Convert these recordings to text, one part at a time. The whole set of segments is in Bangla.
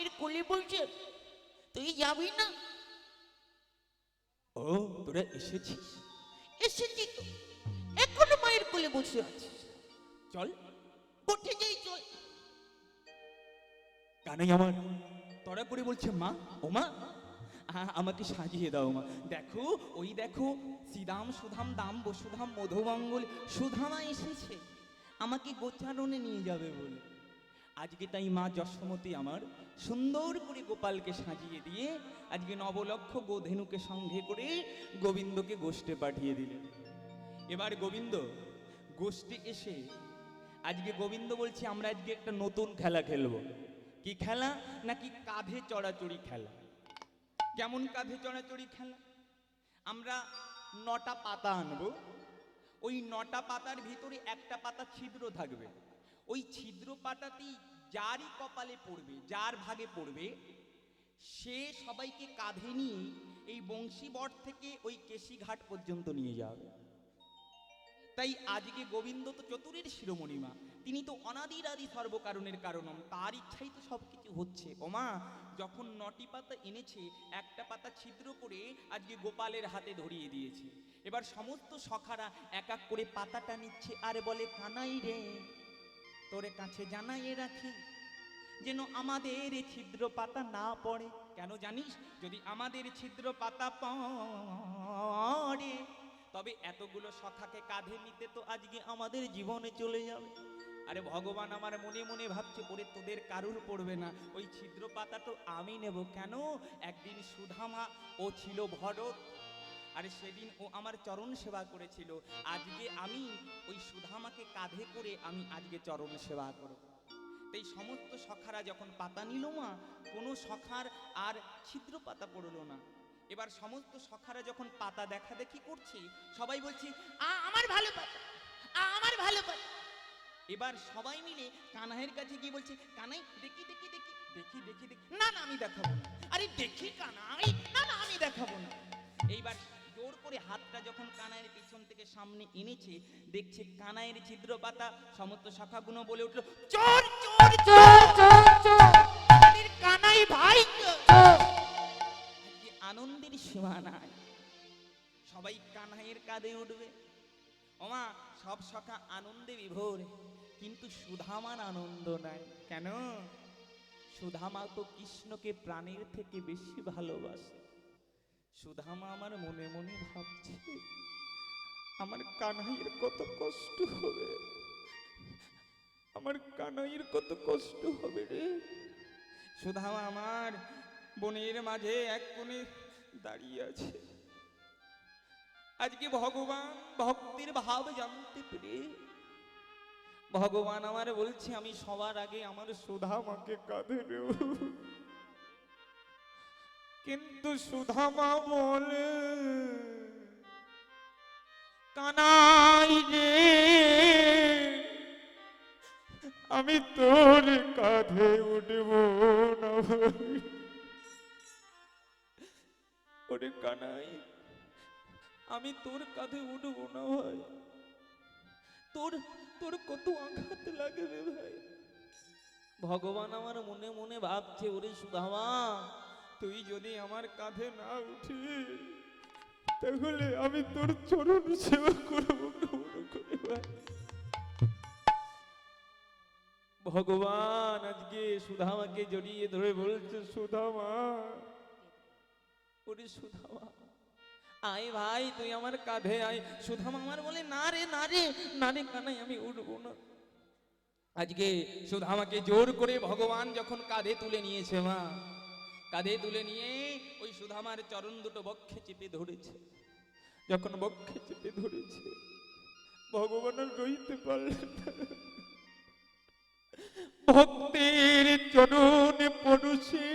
মায়ের কোলে বলছে, তুই যাবি না? ও তোরা এসেছিস? এসেছি তো, এখনো মায়ের কোলে বসে আছিস। চল। উঠে যাই, চল। কানাই আমার তড়া করে বলছে, মা, ও মা, আমাকে সাজিয়ে দাও মা। দেখো, ওই দেখো, শ্রীদাম সুধাম দাম বসুধাম মধুমঙ্গল সুধামা এসেছে আমাকে গোচারণে নিয়ে যাবে বলে। আজকে তাই মা যশোমতী আমার সুন্দর করে গোপালকে সাজিয়ে দিয়ে আজকে নবলক্ষ গোধেনুকে সঙ্গে করে গোবিন্দকে গোষ্ঠে পাঠিয়ে দিলেন। এবার গোবিন্দ গোষ্ঠে এসে আজকে গোবিন্দ বলছে, আমরা আজকে একটা নতুন খেলা খেলবো। কি খেলা? নাকি কাঁধে চড়াচড়ি খেলা। কেমন কাঁধে চড়াচড়ি খেলা? আমরা 9টা পাতা আনবো, ওই 9টা পাতার ভিতরে একটা পাতা ছিদ্র থাকবে। ওই ছিদ্র পাতাতেই যারই কপালে পড়বে, যার ভাগে পড়বে, সে সবাইকে কাঁধে নিয়ে এই বংশীবট থেকে ওই কেশিঘাট পর্যন্ত নিয়ে যাবে। তাই আজকে গোবিন্দ তো চতুরের শিরোমণিমা, তিনি তো অনাদির আদি সর্বকারণের কারণম, তার ইচ্ছাই তো সবকিছু হচ্ছে। ওমা যখন 9টি পাতা এনেছে, একটা পাতা ছিদ্র করে আজকে গোপালের হাতে ধরিয়ে দিয়েছে। এবার সমস্ত সখারা এক এক করে পাতাটা নিচ্ছে আর বলে, কানাই রে, তোরে কাছে জানাইয়ে রাখি, যেন আমাদের ছিদ্র পাতা না পড়ে। কেন জানিস? যদি আমাদের ছিদ্র পাতা পড়ে, তবে এতগুলো সখাকে কাঁধে নিতে তো আজকে আমাদের জীবনে চলে যাবে। আরে ভগবান আমার মনে মনে ভাবছে, ওরে তোদের কারুর পড়বে না, ওই ছিদ্র পাতা তো আমি নেব। কেন? একদিন সুধামা ও ছিল ভরত, আর সেদিন ও আমার চরণ সেবা করেছিল। আজকে আমি ওই সুধামাকে কাঁধে করে আমি আজকে চরণ সেবা করব। তাই সমস্ত সখারা যখন পাতা নিল মা, কোনো সখার আর ছিদ্র পাতা পড়লো না। এবার সমস্ত সখারা যখন পাতা দেখা দেখি করছে, সবাই বলছে, আমার ভালো পাতা, আমার ভালো পাতা। এবার সবাই মিলে কানাইয়ের কাছে গিয়ে বলছে, কানাই দেখি দেখি দেখি দেখি দেখি দেখি, না না, আমি দেখাবো না। আরে দেখি কানাই, না না, আমি দেখাবো না। এইবার জোর করে হাতটা যখন কানাইয়ের পিছন থেকে সামনে এনেছে, দেখছে কানাইয়ের ছিদ্র পাতা। সমস্ত শাখাগুলো বলে উঠলো, চোর চোর চোর চোর চোর, আমাদের কানাই ভাই চোর। আজকে আনন্দের সীমা নাই, সবাই কানাইয়ের কাঁধে উঠবে। ওমা সব সখা আনন্দে বিভোর, কিন্তু সুধামার আনন্দ নাই। কেন? সুধামা তো কৃষ্ণকে প্রাণের থেকে বেশি ভালোবাসে। সুধামা আমার মনে মনে ভাবছে, আমার কানাইয়ের কত কষ্ট হবে, আমার কানাইয়ের কত কষ্ট হবে রে। সুধামা আমার বনের মাঝে এক কোণে দাঁড়িয়ে আছে। আজকে ভগবান ভক্তির ভাব জানতে পেরে ভগবান আমার বলছে, আমি সবার আগে আমার সুধামাকে কাঁধে নেব। কিন্তু সুধামা বলে, কানাই রে, আমি তোর কাঁধে উঠব না। ওরে কানাই, আমি তোর কাঁধে উঠব না ভাই, তোর তোর কত আঘাত লাগবে ভাই। ভগবান আমার মনে মনে ভাবছে, ওরে সুধামা, তুই যদি আমার কাঁধে না উঠিস, তাহলে আমি তোর চরণ সেবা করবো কেমন করে ভাই। ভগবান আজকে সুধামাকে জড়িয়ে ধরে বলছে, সুধামা, ওরে সুধামা, আয় ভাই, তুই আমার কাঁধে আয়। সুধামা আমার বলে, না রে না রে না রে কানাই, আমি উঠবো না। আজকে সুধামাকে জোর করে ভগবান যখন কাঁধে তুলে নিয়েছে মা, কাঁধে তুলে নিয়ে ওই সুধামার চরণ দুটো বক্ষে চেপে ধরেছে। যখন বক্ষে চেপে ধরেছে, ভগবান আর রইতে পারলেন না, ভক্তের চরণে পড়ছে।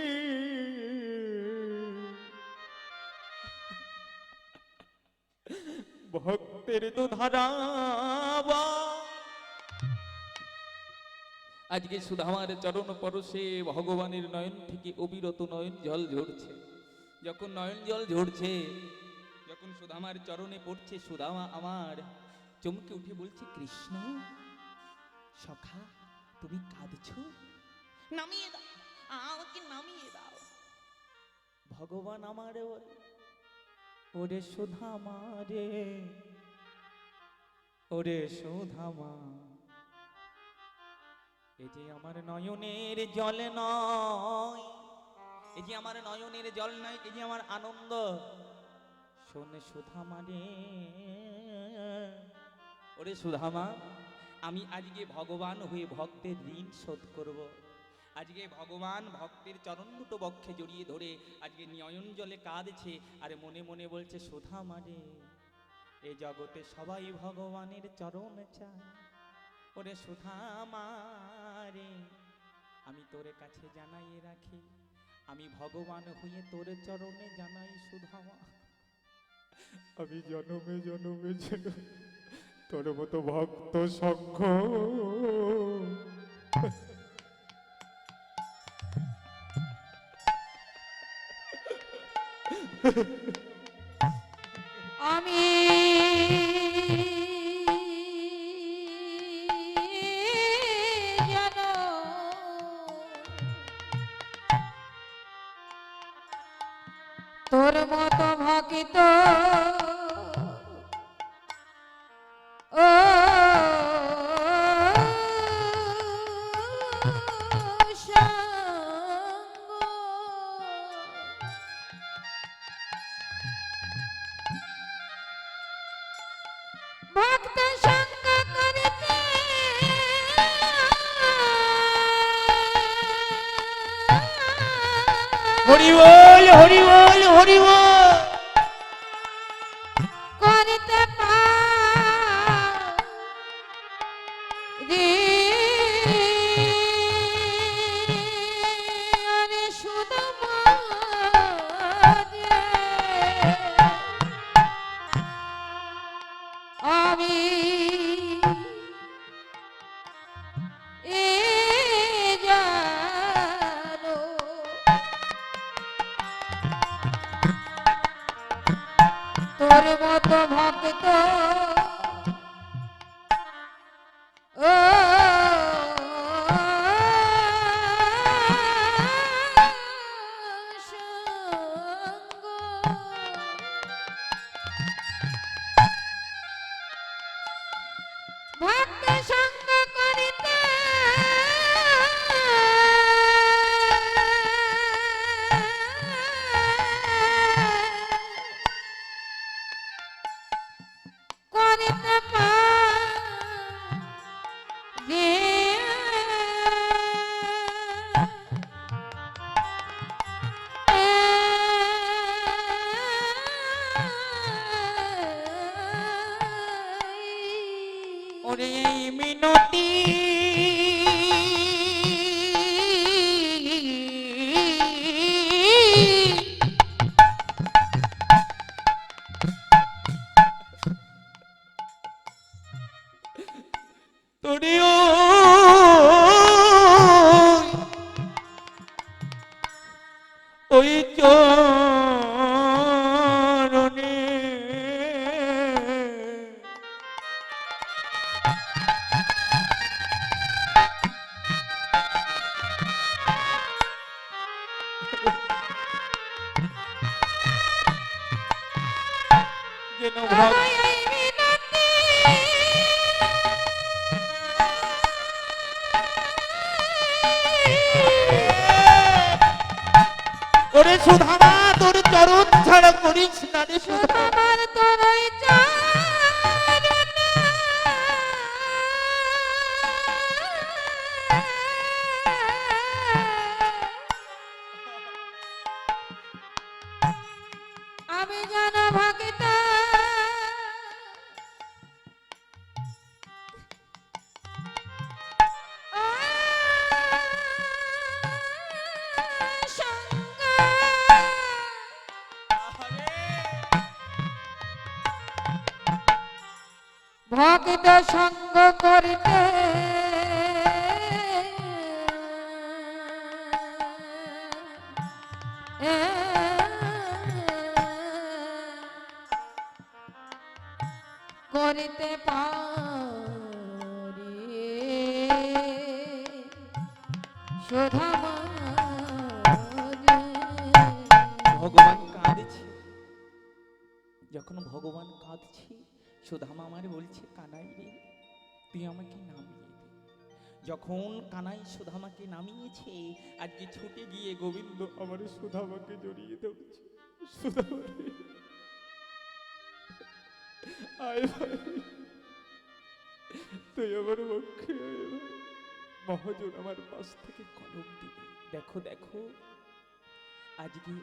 ভক্তের তো ধারাবা আজকে সুধামার চরণ পরশে ভগবানের নয়ন থেকে অবিরত নয়ন জল ঝরছে। যখন নয়ন জল ঝরছে, যখন সুধামার চরণে পড়ছে, সুধামা আমার চমকে উঠে বলছে, কৃষ্ণ সখা, তুমি কাঁদছো? নামিয়ে দাও, আমাকে নামিয়ে দাও। ভগবান আমারে ওরে সুধামা রে, ওরে সুধামা, এই যে আমার নয়নের জল নয়, এই যে আমার নয়নের জল নয়, এই যে আমার আনন্দ, শোনে সুধামা রে, ওরে সুধামা, আমি আজকে ভগবান হয়ে ভক্তের ঋণ শোধ করব। আজকে ভগবান ভক্তের চরণ দুটো বক্ষে জড়িয়ে ধরে আজকে নয়ন জলে কাঁদছে আর মনে মনে বলছে সুধামা রে, এই জগতে সবাই ভগবানের চরণ চায়, ওরে সুধামা রে, আমি তোর কাছে জানাই রাখি, আমি ভগবান হয়ে তোর চরণে জানাই সুধামা, আমি জনমে জনমে যেন তোর মতো ভক্ত সঙ্গ আমি যেন তোর মতো ভক্ত ও ভক্ত সঙ্গ করিতে হরি বল হরি বল হরি বল, করিতে পারি আরে সুদামা রে, আমি এ জানো তোর মতো ভক্ত ও সঙ্গ, ভক্ত সঙ্গ করিতে করিতে পারি ওরে এই মিনতি তোরে ওই চরণে যেন আমায় এই মিনতি ওরে সুধামা, তোর চরণ ছাড়া করিস না রে সুধামা, সুদামার তোরই আমি জানা ভক্ত সঙ্গ, ভক্ত সঙ্গ করিতে করিতে পারি সুধামা তখন ভগবান কাঁদছে, সুধামা আমার বলছে কানাই রে তুই আমাকে নামিয়ে দে। যখন কানাই সুধামাকে নামিয়েছে, আজকে ছুটে গিয়ে গোবিন্দ আমার সুধামাকে জড়িয়ে ধরছে। সুধামা রে, আয় ভাই, তুই আমার পক্ষে আয় ভাই। মহাজন আমার পাশ থেকে কলম দিবে। দেখো দেখো আজকে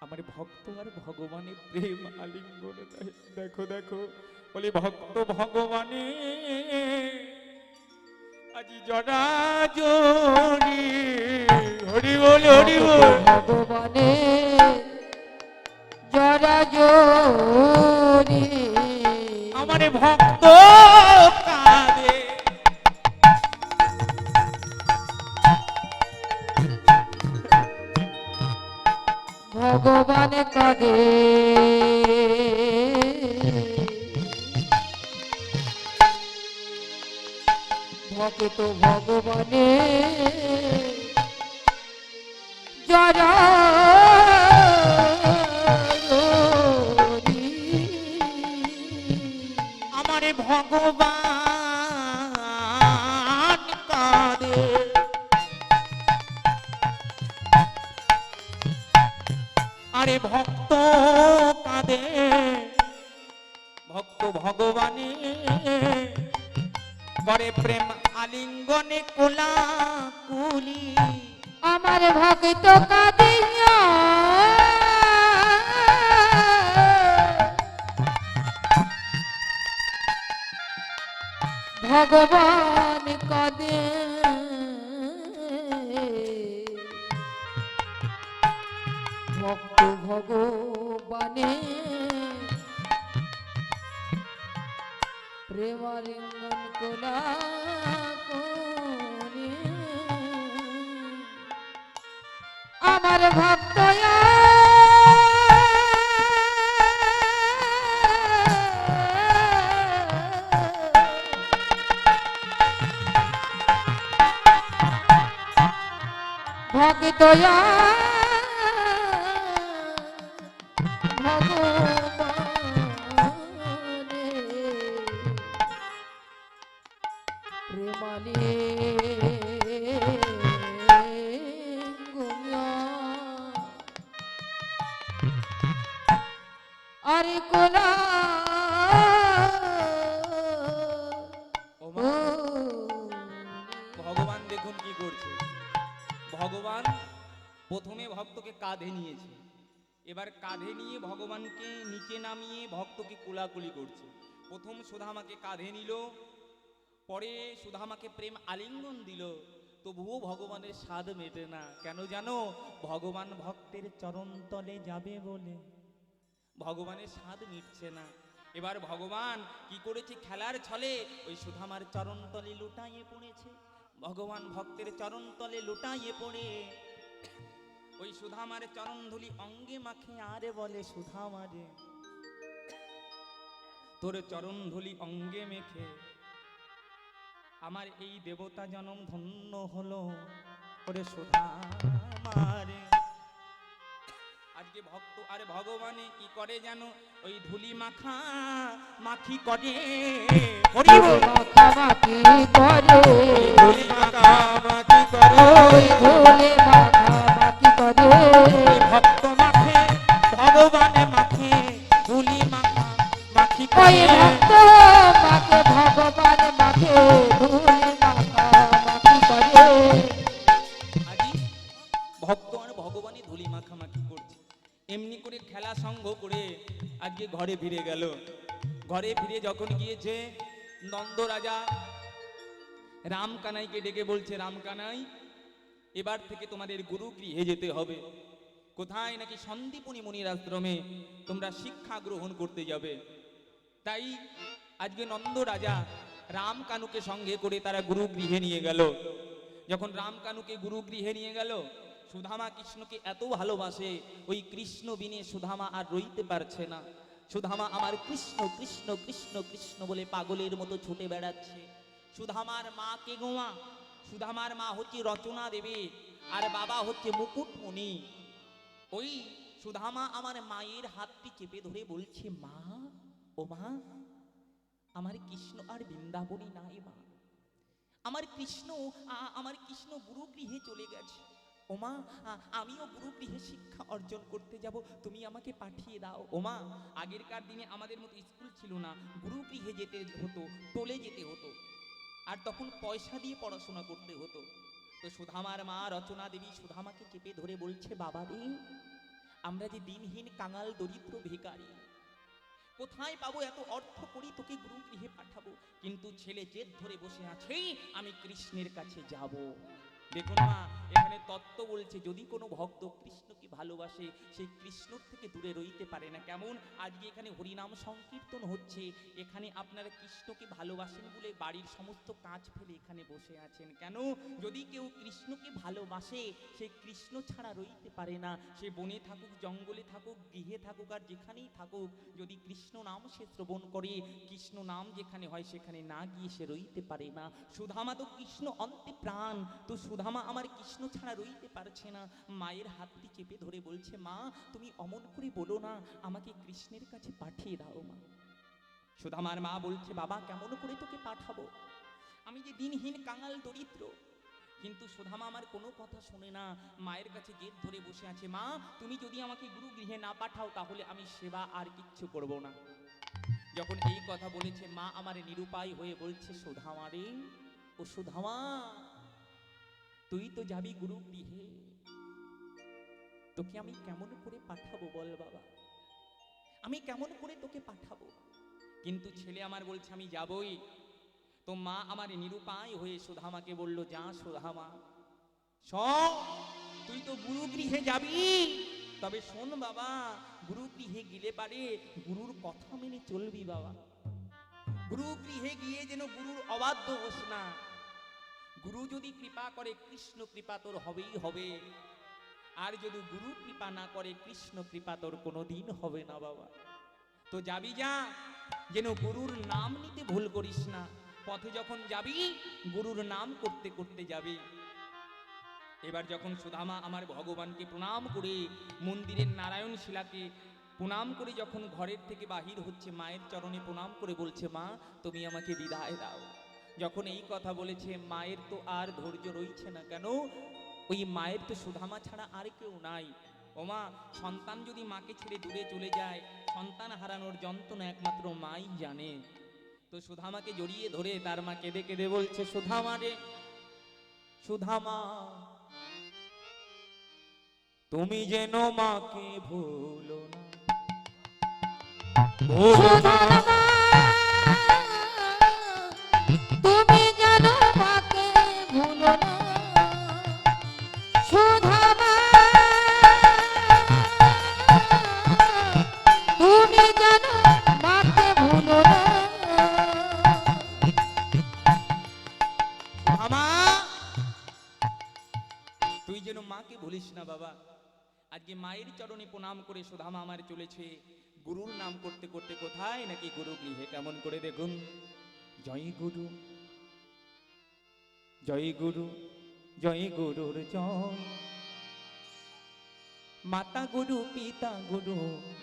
আমার ভক্ত আর ভগবানের প্রেম আলিঙ্গনে দেয়। দেখো দেখো বলে ভক্ত ভগবানে আজি জড়া জড়ি, হরি বল হরি বল। ভগবানে জরা জোরে আমার ভক্ত কাঁদে, ভগবান কাঁদে ভক্ত ভগবানে জরা আমার ভগবান কাঁদে, আরে ভক্ত কাঁদে, ভক্ত ভগবানে করে প্রেম আলিঙ্গনে কোলাকুলি। আমার ভক্ত কাঁদিয়া ভগবান কাঁদে ভক্ত ভগবানে প্রেমালিঙ্গন কোলা আমার ভক্ত ভক্ত ভগবানে প্রেমালি আরে কোলা ভগবান দেখুন কি করছে। ভগবান প্রথমে ভক্তকে কাঁধে নিয়েছে, এবার কাঁধে নিয়ে ভগবানকে নিচে নামিয়ে ভক্তকে কোলাকুলি করছে। প্রথম সুধামাকে কাঁধে নিল, পরে সুধামাকে প্রেম আলিঙ্গন দিল, তবুও ভগবানের স্বাদ মেটে না। কেন জানো? ভগবান ভক্তের চরণ তলে যাবে বলে ভগবানের স্বাদ মিটছে না। এবার ভগবান কি করেছে? খেলার ছলে ওই সুধামার চরণ তলে লুটাইয়ে পড়েছে। ভগবান ভক্তের চরণ তলে লুটাইয়ে পড়ে ওই সুধামার চরণ ধুলি অঙ্গে মাখে আরে বলে সুধামারে তোর চরণ ধুলি অঙ্গে মেখে আমার এই দেবতা জনম ধন্য হলো। ওরে সুধামারে আজকে ভক্ত আরে ভগবানে কি করে জানো? ওই ধুলি মাখা মাখি করে, হরি বল। মাখামাখি করে ধুলি মাখা মাখি করে, ওই ধুলে মাখামাখি করে ভক্ত মাখে ভগবানে মাখে ধুলি মাখা মাখি ওই করে। ভক্ত মাকে ভগবান মাকে ধুলে মাখামাখি করে আজি ভক্ত আর ভগবানই ধুলি মাখামাখি করছে। এমনি করে খেলা সঙ্গ করে আজকে ঘরে ফিরে গেল। ঘরে ফিরে যখন গিয়েছে, নন্দ রাজা রামকানাইকে ডেকে বলছে, রামকানাই এবার থেকে তোমাদের গুরু গৃহে যেতে হবে। কোথায়? নাকি সন্দীপনী মুনির আশ্রমে তোমরা শিক্ষা গ্রহণ করতে যাবে। তাই আজকে নন্দ রাজা রামকানুকে সঙ্গে করে তারা গুরু গৃহে নিয়ে গেল। যখন রামকানুকে গুরু গৃহে নিয়ে গেল, সুধামা কৃষ্ণকে এত ভালোবাসে, ওই কৃষ্ণ বিনে সুধামা আর রইতে পারছে না। সুধামা আমার কৃষ্ণ কৃষ্ণ কৃষ্ণ কৃষ্ণ বলে পাগলের মতো ছুটে বেড়াচ্ছে। সুধামার মা কে গোমা? সুধামার মা হচ্ছে রচনা দেবী আর বাবা হচ্ছে মুকুটমণি। ওই সুধামা আমার মায়ের হাতটি চেপে ধরে বলছে, মা ও মা, আমার কৃষ্ণ আর বৃন্দাবনে নাই মা, আমার কৃষ্ণ গুরু গৃহে চলে গেছে। ওমা, আমিও গুরু গৃহে শিক্ষা অর্জন করতে যাব, তুমি আমাকে পাঠিয়ে দাও। ওমা, আগেরকার দিনে আমাদের মতো স্কুল ছিল না, গুরু গৃহে যেতে হতো, টোলে যেতে হতো, আর তখন পয়সা দিয়ে পড়াশোনা করতে হতো। তো সুধামার মা রচনা দেবী সুধামাকে চেপে ধরে বলছে, বাবা রে, আমরা যে দিনহীন কাঙাল দরিদ্র ভিখারি, কোথায় পাবো এত অর্থ করি তোকে গুরু গৃহে পাঠাবো? কিন্তু ছেলে জেদ ধরে বসে আছে, আমি কৃষ্ণের কাছে যাব। দেখুন মা, এখানে তত্ত্ব বলছে, যদি কোনো ভক্ত কৃষ্ণকে ভালোবাসে, সেই কৃষ্ণর থেকে দূরে রইতে পারে না। কেমন আজকে এখানে হরিনাম সংকীর্তন হচ্ছে, এখানে আপনারা কৃষ্ণকে ভালোবাসেন বলে বাড়ির সমস্ত কাজ ফেলে এখানে বসে আছেন। কেন? যদি কেউ কৃষ্ণকে ভালোবাসে, সে কৃষ্ণ ছাড়া রইতে পারে না। সে বনে থাকুক, জঙ্গলে থাকুক, গৃহে থাকুক, আর যেখানেই থাকুক, যদি কৃষ্ণ নাম সে শ্রবণ করে, কৃষ্ণ নাম যেখানে হয় সেখানে না গিয়ে সে রইতে পারে না। সুধামা তো কৃষ্ণ অন্তে প্রাণ, তো সুধামা আমার কৃষ্ণ ছাড়া রইতে পারছে না। মায়ের হাতটি চেপে ধরে বলছে, মা তুমি অমন করে বলো না, আমাকে কৃষ্ণের কাছে পাঠিয়ে দাও মা। সুধামার মা বলছে, বাবা কেমন করে তোকে পাঠাবো, আমি যে দিনহীন কাঙাল দরিদ্র। কিন্তু সুধামা আমার কোনো কথা শোনে না, মায়ের কাছে জেদ ধরে বসে আছে, মা তুমি যদি আমাকে গুরু গৃহে না পাঠাও, তাহলে আমি সেবা আর কিচ্ছু করব না। যখন এই কথা বলেছে, মা আমার নিরুপায় হয়ে বলছে, সুধামা রে, ও সুধামা, তুই তো যাবি গুরু গৃহে, তোকে আমি কেমন করে পাঠাবো বল বাবা, আমি কেমন করে তোকে পাঠাবো? কিন্তু ছেলে আমার বলছে আমি যাবই। তো মা আমার নিরুপায় হয়ে সুধামাকে বলল, যা সুধামা, শোন, তুই তো গুরু গৃহে যাবি, তবে শোন বাবা, গুরু গৃহে গেলে পারে গুরুর কথা মেনে চলবি বাবা। গুরু গৃহে গিয়ে যেন গুরুর অবাধ্য হোস না। গুরু যদি কৃপা করে, কৃষ্ণ কৃপা তোর হবেই হবে, আর যদি গুরু কৃপা না করে, কৃষ্ণ কৃপা তোর কোনোদিন হবে না বাবা। তো যাবি যা, যেন গুরুর নাম নিতে ভুল করিস না। পথে যখন যাবি, গুরুর নাম করতে করতে যাবি। এবার যখন সুধামা আমার ভগবানকে প্রণাম করে, মন্দিরের নারায়ণ শিলাকে প্রণাম করে যখন ঘরের থেকে বাহির হচ্ছে, মায়ের চরণে প্রণাম করে বলছে, মা তুমি আমাকে বিদায় দাও। যখন এই কথা বলেছে, মায়ের তো আর ধৈর্য রইছে না। কেন? ওই মায়ের তো সুধামা ছাড়া আর কেউ নাই। ওমা, সন্তান যদি মাকে ছেড়ে দূরে চলে যায়, সন্তান হারানোর যন্ত্রণা একমাত্র মাই জানে। তো সুধামাকে জড়িয়ে ধরে তার মা কেঁদে কেঁদে বলছে, সুধামা রে, সুধামা, তুমি যেন মাকে ভুলো না, ভুলো না। তুমি যেন মাকে ভুলো না, সুধামা, তুমি যেন মাকে ভুলো না। আমা, তুই যেন মাকে ভুলিস না বাবা। আজকে মায়ের চরণে প্রণাম করে সুধামা আমার চলেছে গুরুর নাম করতে করতে, কোথায় নাকি গুরু গৃহে। কেমন করে দেখুন, জয় গুরু, জয় গুরু, জয় গুরুর জয়, মাতা গুরু পিতা গুরু,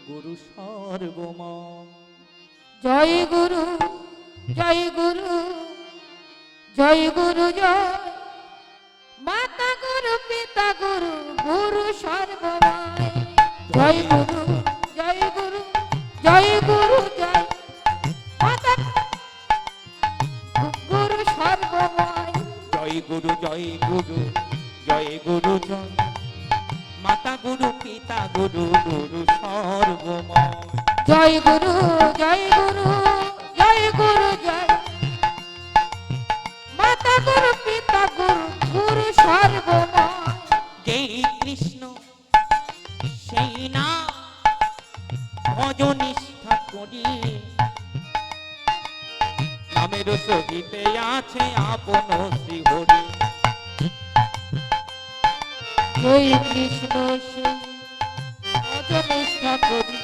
গুরু সর্বময়। জয় গুরু, জয় গুরু, জয় গুরু, জয় মাতা গুরু পিতা গুরু, গুরু সর্বময়। জয় গুরু, জয় গুরু, জয় গুরু, জয় মাতা গুরু সর্বময়। জয় গুরু, জয় গুরু, জয় গুরু, জয় মাতা গুরু পিতা গুরু, গুরু সর্বময়। জয় গুরু, জয় গুরু, জয় গুরু, জয় মাতা গুরু পিতা গুরু, গুরু সর্বময়। যেই কৃষ্ণ সেই না ভজনিষ্ঠা করি, নামের সহিতে আছে আপন শ্রী হরি। জয় কৃষ্ণ সেই অজনিষ্ঠা করি,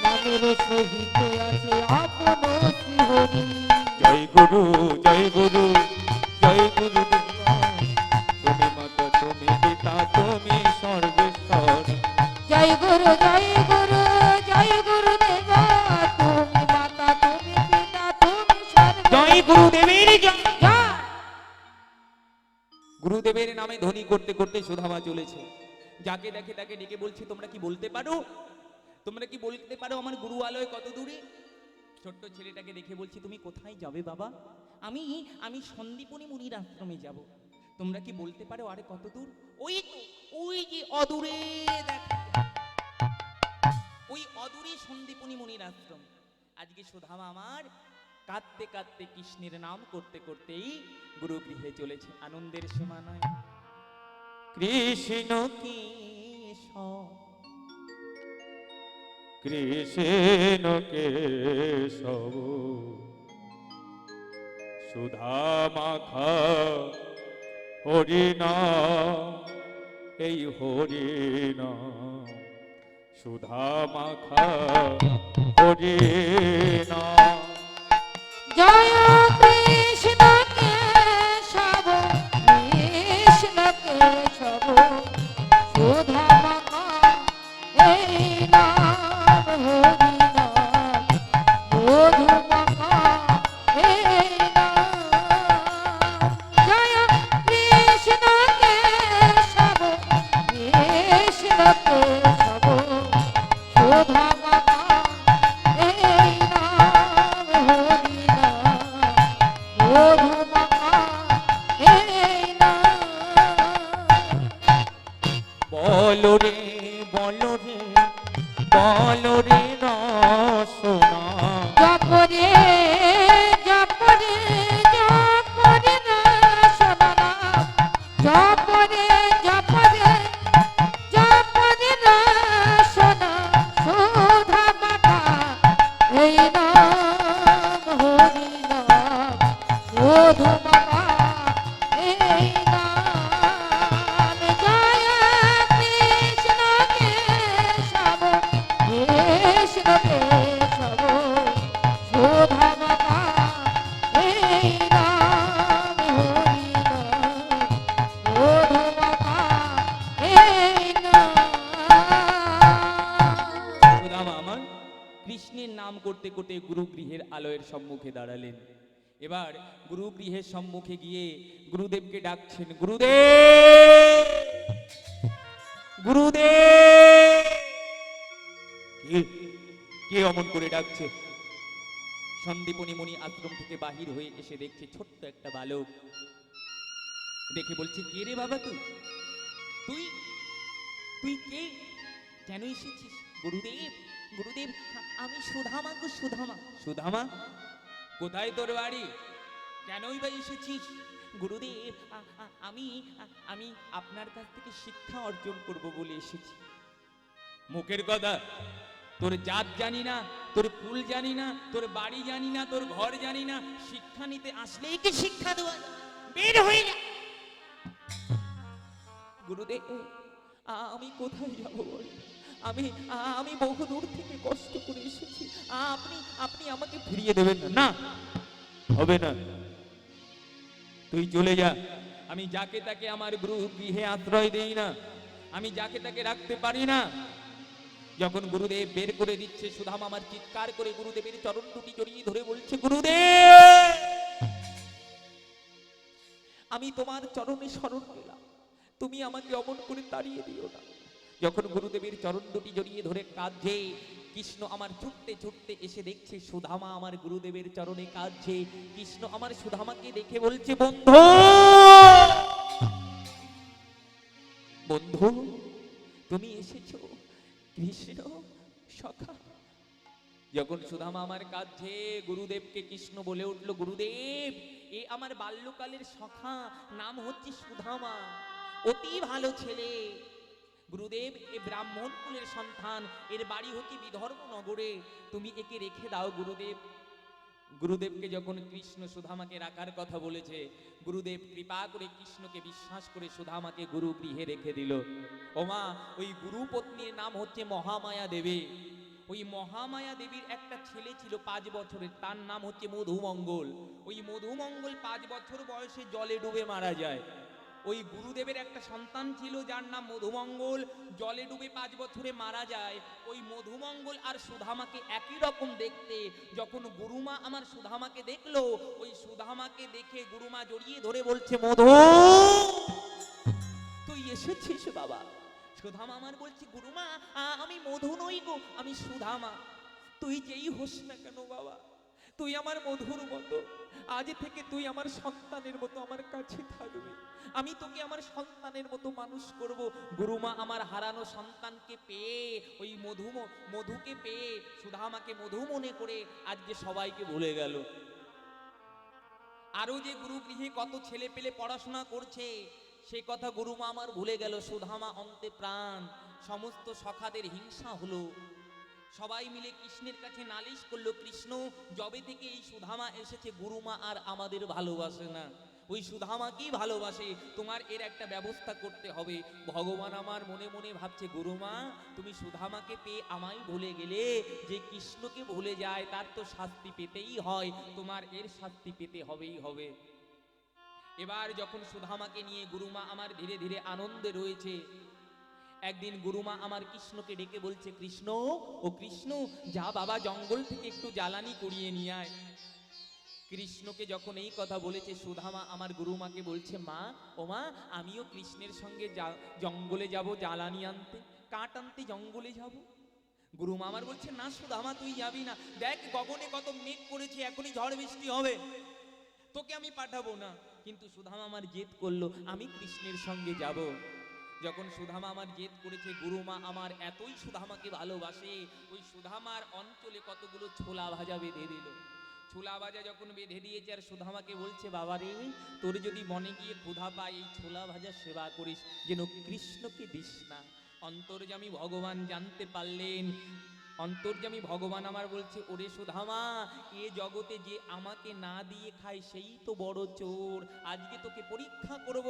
নামের সহিত আছে আপন শ্রী হরি। জয় গুরু, জয় গুরু, জয় গুরু, তুমি মাতা, তুমি পিতা, তুমি সর্বেশ্বর। জয় গুরু, জয় গুরু, গুরুদেবের জয় জয়। গুরুদেবের নামে ধ্বনি করতে করতে সুধামা চলেছে। যাকে দেখে তাকে ডেকে বলছে, তোমরা কি বলতে পারো, তোমরা কি বলতে পারো আমার গুরু আলয় কত দূরে? ছোট্ট ছেলেটাকে দেখে বলছি, তুমি কোথায় যাবে বাবা? আমি আমি সন্দীপনী মুনির আশ্রমে যাব। তোমরা কি বলতে পারো আরে কত দূর? ওই তো, ওই যে অদূরে দেখা, ওই অদূরে সন্দীপনী মুনির আশ্রম। আজকে সুধামা আমার কাঁদতে কাঁদতে কৃষ্ণের নাম করতে করতেই গুরু গৃহে চলেছে। আনন্দের সীমা নয়। কৃষ্ণ কেশব, কৃষ্ণ কেশব সুধা মাখা হরিনাম, এই হরিনাম সুধা মাখা হরিনাম। জয় কৃষ্ণ কেশব, কৃষ্ণ কেশব সুধা মাখা এই নাম হরি নাম, মধু মাখা এই নাম। জয় কৃষ্ণ কেশব, কৃষ্ণ কেশব সুধা মাখা এই নাম হরি নাম, মধু মাখা এই নাম। বলো রে বলো রে বলো রে রসনা, জপরে জপরে জপরে না শোনা, জপরে জপরে জপরে না শোনা, সুধা মাখা এই নাম হরি নাম, মধু মাখা এই নাম। জয় কৃষ্ণ কেশব, কৃষ্ণ কেশব সুধা মাখা এই নাম হরি নাম, মধু মাখা এই নাম। সুধামা আমার কৃষ্ণের নাম করতে করতে গুরু গৃহের আলয়ের সম্মুখে দাঁড়ালেন। এবার গুরু গৃহের সম্মুখে গিয়ে গুরুদেবকে ডাকছেন, গুরুদেব গুরুদেব। কে অমন করে ডাকছে? সন্দীপনী মুনি আশ্রম থেকে বাহির হয়ে এসে দেখছে ছোট্ট একটা বালক। দেখে বলছে, কে রে বাবা তুই? তুই তুই কে? কেন এসেছিস? গুরুদেব গুরুদেব, আমি সুধামা গো সুধামা। সুধামা? কোথায় তোর বাড়ি? কেনই বা এসেছিস? গুরুদেব, আমি আমি আপনার কাছ থেকে শিক্ষা অর্জন করব বলে এসেছি। মুখের কথা, তোর জাত জানি না, তোর কুল জানি না, তোর বাড়ি জানি না, তোর ঘর জানি না, শিক্ষা নিতে আসলেই কি শিক্ষা দেওয়া যায়? বের হয়ে যা। গুরুদেব, আমি কোথায় যাব বল? আমি আমি বহু দূর থেকে কষ্ট করে এসেছি, আপনি আপনি আমাকে ফিরিয়ে দেবেন না? না, হবে না, তুই চলে যা। আমি যাকে তাকে আমার গুরু গৃহে আশ্রয় দেই না, আমি যাকে তাকে রাখতে পারি না। যখন গুরুদেব বের করে দিচ্ছে, সুধামা আমার চিৎকার করে গুরুদেবের চরণ দুটি জড়িয়ে ধরে বলছে, গুরুদেব আমি তোমার চরণে শরণ পেলাম, তুমি আমাকে অমন করে তাড়িয়ে দিও না। যখন গুরুদেবের চরণ দুটি জড়িয়ে ধরে কাঁদছে, কৃষ্ণ আমার ছুটতে ছুটতে এসে দেখছে সুধামা আমার গুরুদেবের চরণে কাঁদছে। কৃষ্ণ আমার সুধামাকে দেখে বলছে, বন্ধু বন্ধু তুমি এসেছো কৃষ্ণ সখা। যখন সুধামা আমার কাছে গুরুদেবকে কৃষ্ণ বলে উঠল, গুরুদেব এ আমার বাল্যকালের সখা, নাম হচ্ছে সুধামা, অতি ভালো ছেলে। গুরুদেব এ ব্রাহ্মণ কুলের সন্তান, এর বাড়ি হচ্ছে বিদর্ভ নগরে, তুমি একে রেখে দাও গুরুদেব। গুরুদেবকে যখন কৃষ্ণ সুধামাকে রাখার কথা বলেছে, গুরুদেব কৃপা করে কৃষ্ণকে বিশ্বাস করে সুধামাকে গুরু গৃহে রেখে দিল। ওমা, ওই গুরু পত্নীর নাম হচ্ছে মহামায়া দেবী। ওই মহামায়া দেবীর একটা ছেলে ছিল 5 বছরের, তার নাম হচ্ছে মধুমঙ্গল। ওই মধুমঙ্গল 5 বছর বয়সে জলে ডুবে মারা যায়। ওই গুরুদেবের একটা সন্তান ছিল যার নাম মধুমঙ্গল, জলে ডুবে 5 বছরে মারা যায়। ওই মধুমঙ্গল আর সুধামাকে একই রকম দেখতে। যখন গুরুমা আমার সুধামাকে দেখলো, ওই সুধামাকে দেখে গুরুমা জড়িয়ে ধরে বলছে, মধু তুই এসেছিস বাবা। সুধামা আমার বলছে, গুরুমা আমি মধু নই গো, আমি সুধামা। তুই যেই হোস না কেন বাবা, তুই আমার মধুর মতো। আজ থেকে তুই আমার সন্তানের মতো আমার কাছে থাকবি। আমি তোকে আমার সন্তানের মতো মানুষ করব। গুরুমা আমার হারানো সন্তানকে পেয়ে, ওই মধুকে পেয়ে সুধামাকে মধু মনে করে আজকে সবাইকে ভুলে গেল। আরো যে গুরুগৃহে কত ছেলে পেলে পড়াশোনা করছে, সে কথা গুরুমা আমার ভুলে গেল। সুধামা অন্তে প্রাণ। সমস্ত সখাদের হিংসা হলো, সবাই মিলে কৃষ্ণের কাছে নালিশ করলো, কৃষ্ণ যবে থেকে এই সুধামা এসেছে গুরুমা আর আমাদের ভালোবাসে না, ওই সুধামাকেই ভালোবাসে, তোমার এর একটা ব্যবস্থা করতে হবে। ভগবান আমার মনে মনে ভাবছে, গুরুমা তুমি সুধামাকে পেয়ে আমায় ভুলে গেলে, যে কৃষ্ণকে ভুলে যায় তার তো শাস্তি পেতেই হয়, তোমার এর শাস্তি পেতে হবেই হবে। এবার যখন সুধামাকে নিয়ে গুরুমা আমার ধীরে ধীরে আনন্দে রয়েছে, একদিন গুরুমা আমার কৃষ্ণকে ডেকে বলছে, কৃষ্ণ ও কৃষ্ণ, যা বাবা জঙ্গল থেকে একটু জ্বালানি কুড়িয়ে নিয়ে আয়। কৃষ্ণকে যখন এই কথা বলেছে, সুধামা আমার গুরুমাকে বলছে, মা ও মা আমিও কৃষ্ণের সঙ্গে জঙ্গলে যাব জ্বালানি আনতে, কাঠ আনতে জঙ্গলে যাব। গুরুমা আমার বলছে, না সুধামা তুই যাবি না, দেখ গগনে কত মেঘ করেছে, এখনই ঝড় বৃষ্টি হবে, তোকে আমি পাঠাবো না। কিন্তু সুধামা আমার জেদ করলো, আমি কৃষ্ণের সঙ্গে যাব। যখন সুধামা আমার জেদ করেছে, গুরুমা আমার এতই সুধামাকে ভালোবাসে, ওই সুধামার অঞ্চলে কতগুলো ছোলা ভাজা বেঁধে দিল। ছোলা ভাজা যখন বেঁধে দিয়েছে, আর সুধামাকে বলছে, বাবা রে তোর যদি মনে গিয়ে ক্ষুধা পায়, এই ছোলা ভাজা সেবা করিস, যেন কৃষ্ণকে দিস না। অন্তর্যামী ভগবান জানতে পারলেন। অন্তর্যামী ভগবান আমার বলছে, ওরে সুধামা, এ জগতে যে আমাকে না দিয়ে খায় সেই তো বড় চোর। আজকে তোকে পরীক্ষা করব।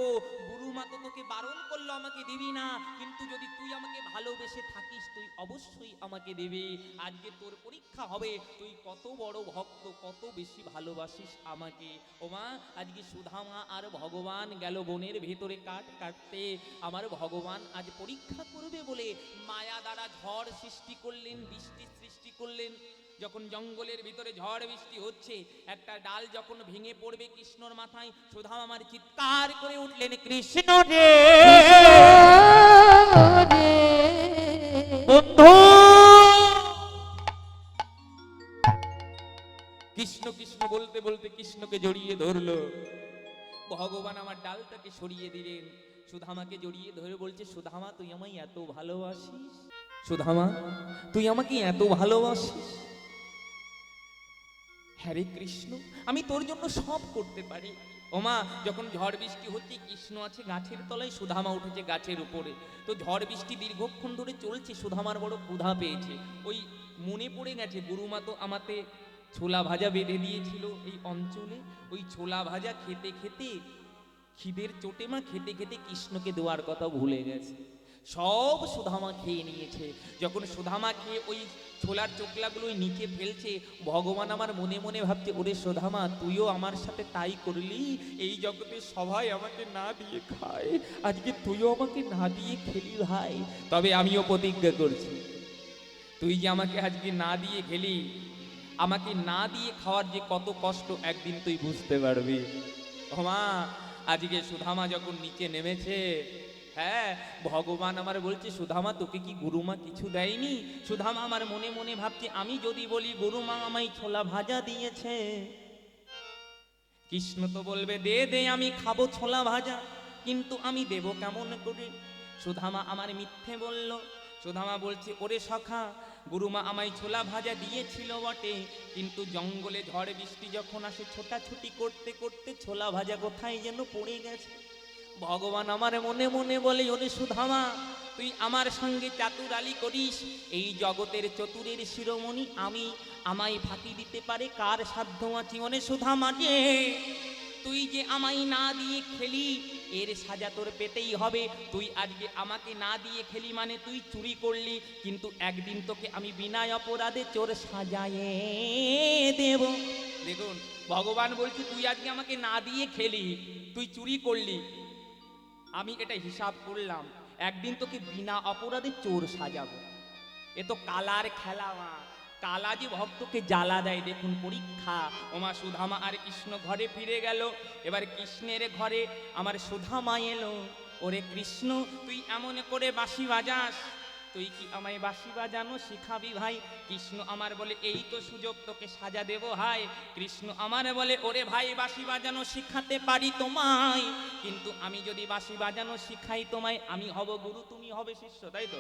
গুরুমা তো তোকে বারণ করলো আমাকে দিবি না, কিন্তু যদি তুই আমাকে ভালোবেসে থাকিস তুই অবশ্যই আমাকে দেবে। আজকে তোর পরীক্ষা হবে, তুই কত বড় ভক্ত, কত বেশি ভালোবাসিস আমাকে। ওমা আজকে সুধামা আর ভগবান গেল বনের ভেতরে কাঠ কাটতে। আমার ভগবান আজ পরীক্ষা করবে বলে মায়া দ্বারা ঝড় সৃষ্টি করলেন, বৃষ্টি সৃষ্টি করলেন। যখন জঙ্গলের ভিতরে ঝড় বৃষ্টি হচ্ছে, একটা ডাল যখন ভেঙে পড়বে কৃষ্ণর মাথায়, সুধামা আমার চিৎকার করে উঠলেন, কৃষ্ণ রে বন্ধু। কৃষ্ণ কৃষ্ণ বলতে বলতে কৃষ্ণকে জড়িয়ে ধরলো। ভগবান আমার ডালটাকে সরিয়ে দিলেন, সুধামাকে জড়িয়ে ধরে বলছে, সুধামা তুই আমায় এত ভালোবাসিস, সুধামা তুই আমাকে এত ভালোবাসিস। হ্যাঁ রে কৃষ্ণ, আমি তোর জন্য সব করতে পারি। ওমা যখন ঝড় বৃষ্টি হচ্ছে, কৃষ্ণ আছে গাছের তলায়, সুধামা উঠেছে গাছের উপরে। তো ঝড় বৃষ্টি দীর্ঘক্ষণ ধরে চলছে, সুধামার বড় ক্ষুধা পেয়েছে। ওই মনে পড়ে গেছে, গুরুমা তো আমাতে ছোলা ভাজা বেঁধে দিয়েছিল এই অঞ্চলে, ওই ছোলা ভাজা খেতে খেতে খিদের চোটে মা খেতে খেতে কৃষ্ণকে দেওয়ার কথা ভুলে গেছে। সব সুধামা খেয়ে নিয়েছে। যখন সুধামা খেয়ে ওই ছোলার চোকলাগুলো নিচে ফেলছে, ভগবান আমার মনে মনে ভাবছে, ওরে সুধামা তুইও আমার সাথে তাই করলি, এই জগতে সবাই আমাকে না দিয়ে খায়, আজকে তুইও আমাকে না দিয়ে খেলি ভাই। তবে আমিও প্রতিজ্ঞা করছি, তুই যে আমাকে আজকে না দিয়ে খেলি, আমাকে না দিয়ে খাওয়ার যে কত কষ্ট একদিন তুই বুঝতে পারবি। মা আজকে সুধামা যখন নিচে নেমেছে, হ্যাঁ ভগবান আমার বলছে, সুধামা তোকে কি গুরুমা কিছু দেয়নি? সুধামা আমার মনে মনে ভাবছে, আমি যদি বলি গুরুমা আমায় ছোলা ভাজা দিয়েছে, কৃষ্ণ তো বলবে দে দে আমি খাবো ছোলা ভাজা, কিন্তু আমি দেব কেমন করে? সুধামা আমার মিথ্যে বলল। সুধামা বলছে, ওরে সখা, গুরুমা আমায় ছোলা ভাজা দিয়েছিল বটে, কিন্তু জঙ্গলে ঝড় বৃষ্টি যখন আসে, ছোটাছুটি করতে করতে ছোলা ভাজা কোথায় যেন পড়ে গেছে। ভগবান আমার মনে মনে বলে, ওরে সুধামা তুই আমার সঙ্গে চাতুরালি করিস, এই জগতের চতুরের শিরোমণি আমি, আমায় ফাঁকি দিতে পারে কার সাধ্য আছে? ওরে সুধামা যে তুই যে আমায় না দিয়ে খেলি, এর সাজা তোর পেতেই হবে। তুই আজকে আমাকে না দিয়ে খেলি মানে তুই চুরি করলি, কিন্তু একদিন তোকে আমি বিনা অপরাধে চোর সাজায়ে দেব। দেখুন ভগবান বলছে, তুই আজকে আমাকে না দিয়ে খেলি, তুই চুরি করলি, আমি এটা হিসাব করলাম, একদিন তোকে বিনা অপরাধে চোর সাজাবো। এ তো কালার খেলা মা, কালা যে ভক্তকে জ্বালা দেয় দেখুন পরীক্ষা। ওমা সুধামা আর কৃষ্ণ ঘরে ফিরে গেল। এবার কৃষ্ণের ঘরে আমার সুধামা এলো। ওরে কৃষ্ণ, তুই এমন করে বাঁশি বাজাস, তুই কি আমায় বাঁশি বাজানো শিখাবি ভাই? কৃষ্ণ আমার বলে এই তো সুযোগ, তোকে সাজা দেবো ভাই। কৃষ্ণ আমার বলে ওরে ভাই, বাঁশি বাজানো শিখাতে পারি তোমায়, কিন্তু আমি যদি বাঁশি বাজানো শিখাই তোমায়, আমি হব গুরু, তুমি হবে শিষ্য, তাই তো?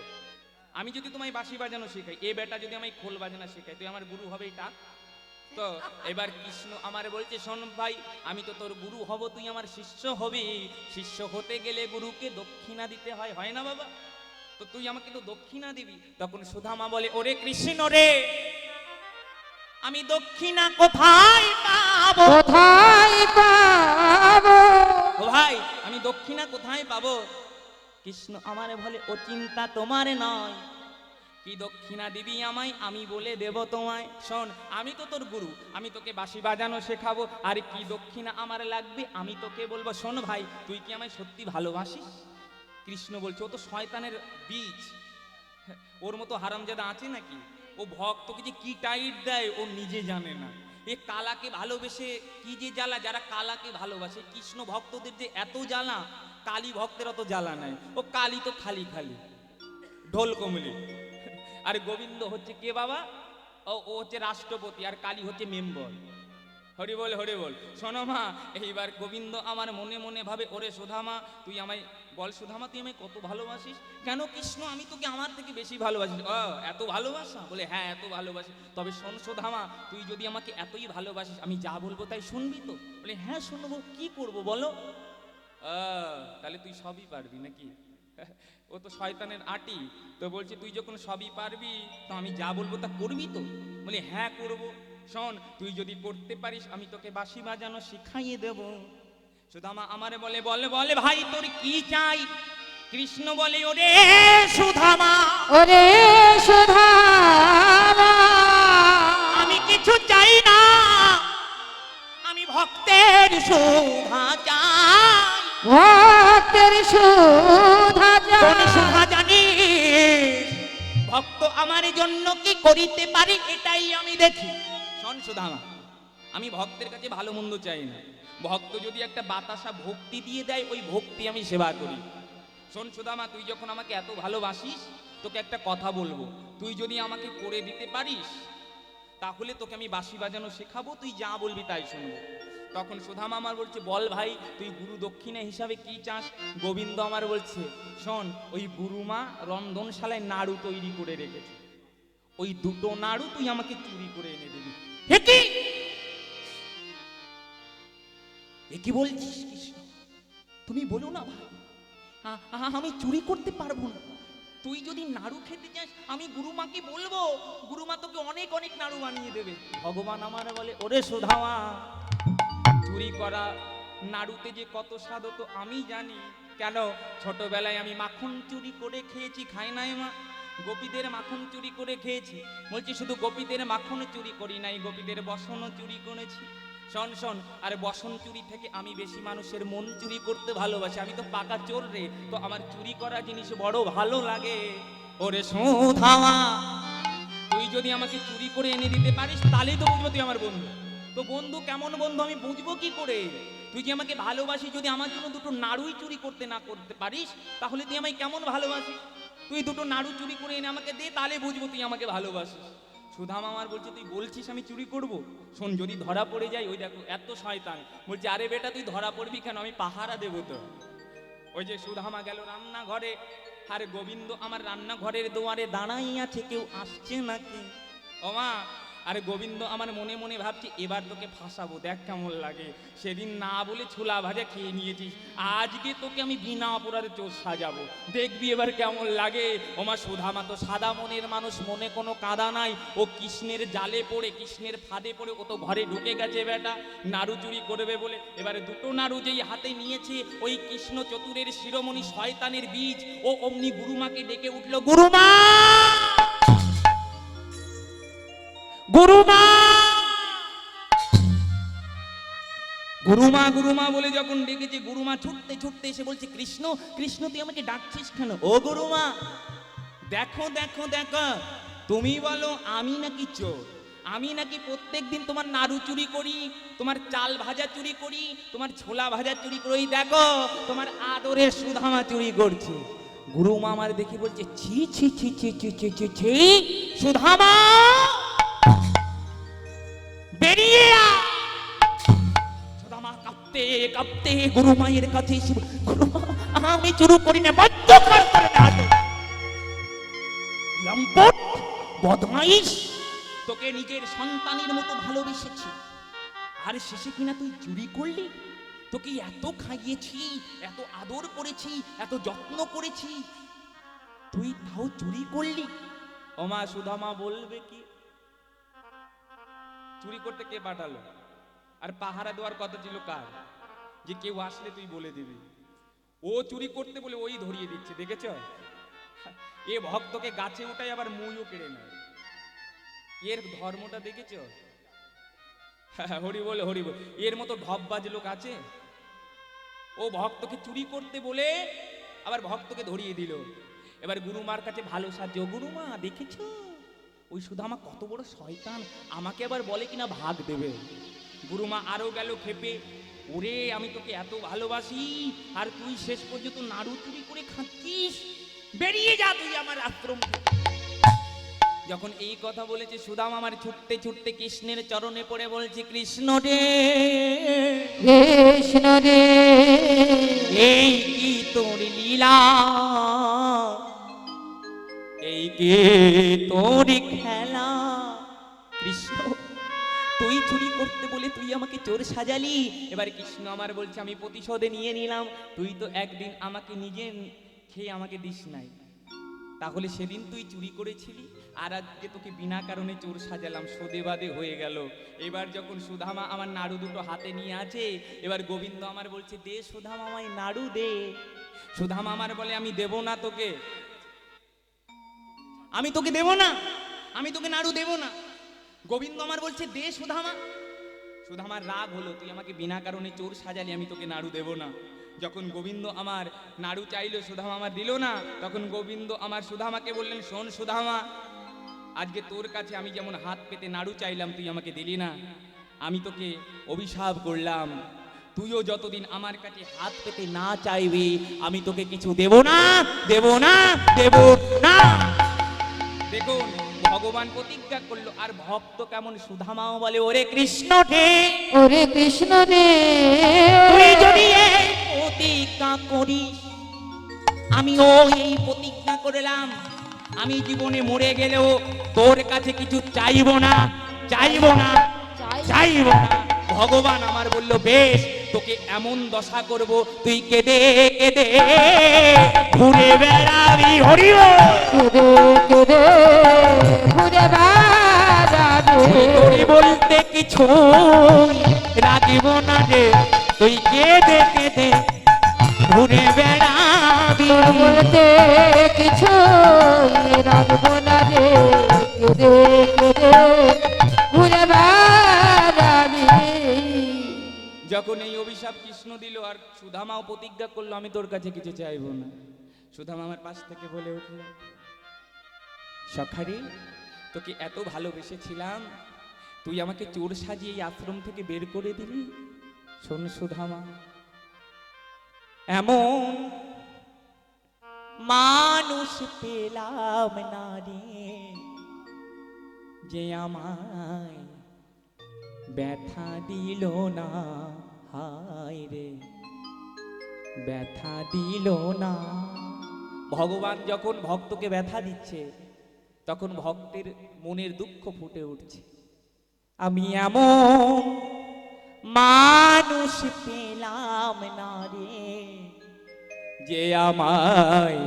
আমি যদি তোমায় বাঁশি বাজানো শেখাই, এ বেটা যদি আমায় খোল বাজানো শেখাই, তুই আমার গুরু হবে এটা? তো এবার কৃষ্ণ আমার বলছে শোন ভাই, আমি তো তোর গুরু হব, তুই আমার শিষ্য হবি। শিষ্য হতে গেলে গুরুকে দক্ষিণা দিতে হয়, হয় না বাবা? তো তুই আমাকে তো দক্ষিণা দিবি। তখন সুধামা বলে ওরে কৃষ্ণ রে, আমি দক্ষিণা কোথায় পাবো? কোথায় পাবো? ও ভাই, আমি দক্ষিণা কোথায় পাবো? কৃষ্ণ আমারে বলে ও চিন্তা তোমার নয়, কি দক্ষিণা দিবি আমায় আমি বলে দেব তোমায়। শোন, আমি তো তোর গুরু, আমি তোকে বাঁশি বাজানো শেখাবো, আর কি দক্ষিণা আমার লাগবে আমি তোকে বলবো। শোন ভাই, তুই কি আমায় সত্যি ভালোবাসিস? কৃষ্ণ বলছে ও তো শয়তানের বীজ, ওর মতো হারামজাদা আছে নাকি? ও ভক্তকে যে কি টাইট দেয় ও নিজে জানে না। এ কালাকে ভালোবেসে কি যে জ্বালা, যারা কালাকে ভালোবাসে। কৃষ্ণ ভক্তদের যে এত জ্বালা, কালী ভক্তের অত জ্বালা নাই। ও কালী তো খালি খালি ঢোল কমলি, আর গোবিন্দ হচ্ছে কে বাবা? ও হচ্ছে রাষ্ট্রপতি, আর কালী হচ্ছে মেম্বার। হরি বল হরি বল। শোনো মা, এইবার গোবিন্দ আমার মনে মনে ভাবে ওরে সুধামা, তুই আমায় বল, সুধামা তুই আমায় কত ভালোবাসিস? কেন কৃষ্ণ, আমি তোকে আমার থেকে বেশি ভালোবাসি। ও এত ভালোবাসা? বলে হ্যাঁ এত ভালোবাসি। তবে শোন সুধামা, তুই যদি আমাকে এতই ভালোবাসিস, আমি যা বলবো তাই শুনবি তো? বলে হ্যাঁ শুনবো, কি করবো বলো? তাহলে তুই সবই পারবি নাকি? ও তো শয়তানের আটি। তো বলছে তুই যখন সবই পারবি, তো আমি যা বলবো তা করবি তো? বলে হ্যাঁ করবো। শোন, তুই যদি করতে পারিস, আমি তোকে বাঁশি বাজানো শিখাইয়ে দেব। সুদামা আমারে বলে বলে বলে ভাই তোর কি চাই? কৃষ্ণ বলে ওরে সুধামা, ওরে সুধামা, আমি কিছু চাই না, আমি ভক্তের শোভা চাই। ভক্তের সুধা কোন যায়। সুধা জানিস? ভক্ত আমার জন্য কি করিতে পারে এটাই আমি দেখি। শোন সুধামা, আমি ভক্তের কাছে ভালো মন্দ চাই না। ভক্ত যদি একটা বাতাসা ভক্তি দিয়ে দেয়, ওই ভক্তি আমি সেবা করি। শোন সুধামা, তুই যখন আমাকে এত ভালোবাসিস, তোকে একটা কথা বলবো। তুই যদি আমাকে করে দিতে পারিস, তাহলে তোকে আমি বাঁশি বাজানো শেখাবো, তুই যা বলবি তাই শুনবো। তখন সুধামা আমার বলছে বল ভাই, তুই গুরু দক্ষিণা হিসাবে কি চাস? গোবিন্দ আমার বলছে শোন, ওই গুরুমা রন্ধনশালায় নাড়ু তৈরি করে রেখেছে, ওই দুটো নাড়ু তুই আমাকে চুরি করে এনে দিবি। হে কি, এ কি বলছিস কৃষ্ণ? তুমি বলো না ভাই, আমি চুরি করতে পারবো না। তুই যদি নাড়ু খেতে চাস, আমি গুরুমাকে বলবো, গুরুমা তোকে অনেক অনেক নাড়ু বানিয়ে দেবে। ভগবান আমার বলে ওরে সুধামা, চুরি করা নাড়ুতে যে কত স্বাদ তো আমি জানি। কেন, ছোটবেলায় আমি মাখন চুরি করে খেয়েছি, খাই নাই মা? গোপীদের মাখন চুরি করে খেয়েছি। বলছি শুধু গোপীদের মাখন চুরি করি নাই, গোপীদের বসনও চুরি করেছি। শোন শোন, আর বসন চুরি থেকে আমি বেশি মানুষের মন চুরি করতে ভালোবাসি। আমি তো পাকা চোর রে, তো আমার চুরি করা জিনিস বড় ভালো লাগে। ওরে সুধামা, তুই যদি আমাকে চুরি করে এনে দিতে পারিস, তাহলেই তো বুঝবো তুই আমার বন্ধু। তো বন্ধু কেমন বন্ধু আমি বুঝবো কি করে? তুই যে আমাকে ভালোবাসিস, যদি আমার জন্য দুটো নাড়ুই চুরি করতে না করতে পারিস, তাহলে তুই আমায় কেমন ভালোবাসিস? তুই দুটো নাড়ু চুরি করে এনে আমাকে দে, তাহলে বুঝবো তুই আমাকে ভালোবাসিস। সুধামা আমার বলছে তুই বলছিস আমি চুরি করব? শোন, যদি ধরা পড়ে যাই, ওই দেখো এত শয়তান। বলছে আরে বেটা তুই ধরা পড়বি কেন, আমি পাহারা দেবো তো। ওই যে সুধামা গেল রান্নাঘরে, আর গোবিন্দ আমার রান্নাঘরের দুয়ারে দাঁড়াই আছে, কেউ আসছে নাকি? ওমা, আরে গোবিন্দ আমার মনে মনে ভাবছি এবার তোকে ফাঁসাবো, দেখ কেমন লাগে। সেদিন না বলে ছোলা ভাজা খেয়ে নিয়েছিস, আজকে তোকে আমি বিনা অপরাধে চোর সাজাবো, দেখবি এবার কেমন লাগে। ওমা সুধামা তো সাদা মনের মানুষ, মনে কোনো কাদা নাই। ও কৃষ্ণের জালে পড়ে, কৃষ্ণের ফাঁদে পড়ে ও তো ঘরে ঢুকে গেছে বেটা, নাড়ু চুরি করবে বলে। এবারে দুটো নাড়ু যেই হাতে নিয়েছে, ওই কৃষ্ণ চতুরের শিরোমণি শয়তানের বীজ, ও অমনি গুরুমাকে ডেকে উঠলো, গুরুমা গুরুমা গুরুমা গুরুমা বলে যখন ডেকেছে, গুরুমা ছুটতে ছুটতে এসে বলছে, কৃষ্ণ কৃষ্ণ তুই আমাকে ডাকছিস কেন? ও গুরুমা, দেখো দেখো দেখো, তুমি বলো আমি নাকি চোর? আমি নাকি প্রত্যেকদিন তোমার নাড়ু চুরি করি, তোমার চাল ভাজা চুরি করি, তোমার ছোলা ভাজা চুরি করি? দেখো তোমার আদরের সুধামা চুরি করছে। গুরুমা আমার দেখে বলছে, ছি ছি ছি ছি ছি ছি ছি ছি, সুধামা বেরিয়ে আয়। সুধামা কাঁপতে কাঁপতে গুরুমায়ের কাছে এসে বলল, গুরুমা আমি চুরি করি না, বদ্ধ করে না, লম্পট বদমাইশ, তোকে নিজের সন্তানের মতো ভালোবেসেছি, আর শেষে কিনা তুই চুরি করলি? তোকে এত খাইয়েছি, এত আদর করেছি, এত যত্ন করেছি, তুই তাও চুরি করলি? ওমা সুধামা বলবে কি? চুরি করতে কে পাঠালো? আর পাহারা দেওয়ার কথা ছিল কার? যে কেউ আসলে তুই বলে দিবি। ও চুরি করতে বলে ওই ধরিয়ে দিচ্ছে, দেখেছ? এ ভক্তকে গাছে উঠায় আবার মুইও কেড়ে নেয়। এর ধর্মটা দেখেছ? হরি বল হরি বল। এর মতো ঢপবাজ লোক আছে? ও ভক্তকে চুরি করতে বলে আবার ভক্তকে ধরিয়ে দিল। এবার গুরুমার কাছে ভালো সাহায্য, গুরুমা দেখেছ ওই সুধামা কত বড় শয়তান, আমাকে আবার বলে কিনা ভাগ দেবে। গুরুমা আরো গেল খেপে, ওরে আমি তোকে এত ভালোবাসি আর তুই শেষ পর্যন্ত নাড়ু চুরি করে খাচ্ছিস, বেরিয়ে যা তুই আমার আশ্রম থেকে। যখন এই কথা বলেছে, সুদামা আমার ছুটতে ছুটতে কৃষ্ণের চরণে পড়ে বলছে, কৃষ্ণ রে কৃষ্ণ রে, এই কি তোর লীলা, এই কি তোর খেলা। কৃষ্ণ তুই চুরি করতে বলে তুই আমাকে চোর সাজালি। এবার কৃষ্ণ আমার বলছে, আমি প্রতিশোধে নিয়ে নিলাম, তুই তো একদিন আমাকে নিজে খেয়ে আমাকে দিস নাই, তাহলে সেদিন তুই চুরি করেছিলি, আর আজকে তোকে বিনা কারণে চোর সাজালাম, সোদে বাদে হয়ে গেল। এবার যখন সুধামা আমার নাড়ু দুটো হাতে নিয়ে আছে, এবার গোবিন্দ আমার বলছে, দে সুধামা আমায় নাড়ু দে। সুধামা আমার বলে, আমি দেব না তোকে, আমি তোকে দেব না, আমি তোকে নাড়ু দেব না। গোবিন্দ আমার বলছে, দে সুধামা। সুধামার রাগ হলো, তুই আমাকে বিনা কারণে চোর সাজালি, আমি তোকে নাড়ু দেব না। যখন গোবিন্দ আমার নাড়ু চাইলো, সুধামা আমার দিল না, তখন গোবিন্দ আমার সুধামাকে বললেন, শোন সুধামা, আজকে তোর কাছে আমি যেমন হাত পেতে নাড়ু চাইলাম, তুই আমাকে দিলি না, আমি তোকে অভিশাপ করলাম, তুইও যতদিন আমার কাছে হাত পেতে না চাইবি, আমি তোকে কিছু দেব না, দেব না, দেব না। দেখুন ভগবান প্রতিজ্ঞা করলো, আর ভক্ত কেমন, সুধামাও বলে, ওরে কৃষ্ণ রে, ওরে কৃষ্ণ রে, তুই যদি এই প্রতিজ্ঞা করিস, আমিও এই প্রতিজ্ঞা করলাম, আমি জীবনে মরে গেলেও তোর কাছে কিছু চাইব না, চাইব না, চাইব না। ভগবান আমার বলল, বেশ, তোকে এমন দশা করব, তুই কেঁদে কেঁদে ঘুরে বেড়াবি। হরি বল। কেঁদে কেঁদে ঘুরে বেড়াবি, তোরি বলতে কিছু রাখিব না রে, তুই কেঁদে কেঁদে ঘুরে বেড়াবি। তোর বলতে কিছু রাখবো না রে, কেঁদে কেঁদে ঘুরে বেড়াবি। যখন এই অভিশাপ কৃষ্ণ দিল, আর সুধামাও প্রতিজ্ঞা করলো, আমি তোর কাছে কিছু চাইবো না। সুধামা আমার পাশ থেকে বলে উঠল, সখারি, তোকে এত ভালোবেসেছিলাম, তুই আমাকে চোর সাজিয়ে এই আশ্রম থেকে বের করে দিলি। শোন সুধামা, এমন মানুষ পেলাম না রে, যে আমায় ব্যথা দিল না, হায় রে ব্যথা দিল না। ভগবান যখন ভক্তকে ব্যথা দিচ্ছে, তখন ভক্তের মনের দুঃখ ফুটে উঠছে। আমি এমন মানুষ পেলাম না রে, যে আমায়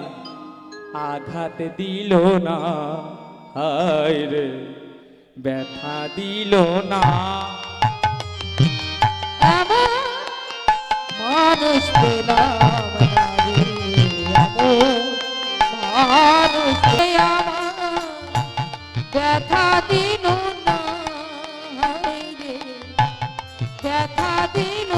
আঘাত দিল না, হায় রে ব্যথা দিল না। এমন মানুষ পেলাম না রে, এমন মানুষ আমার ব্যথা দিল না, হায় রে ব্যথা দিল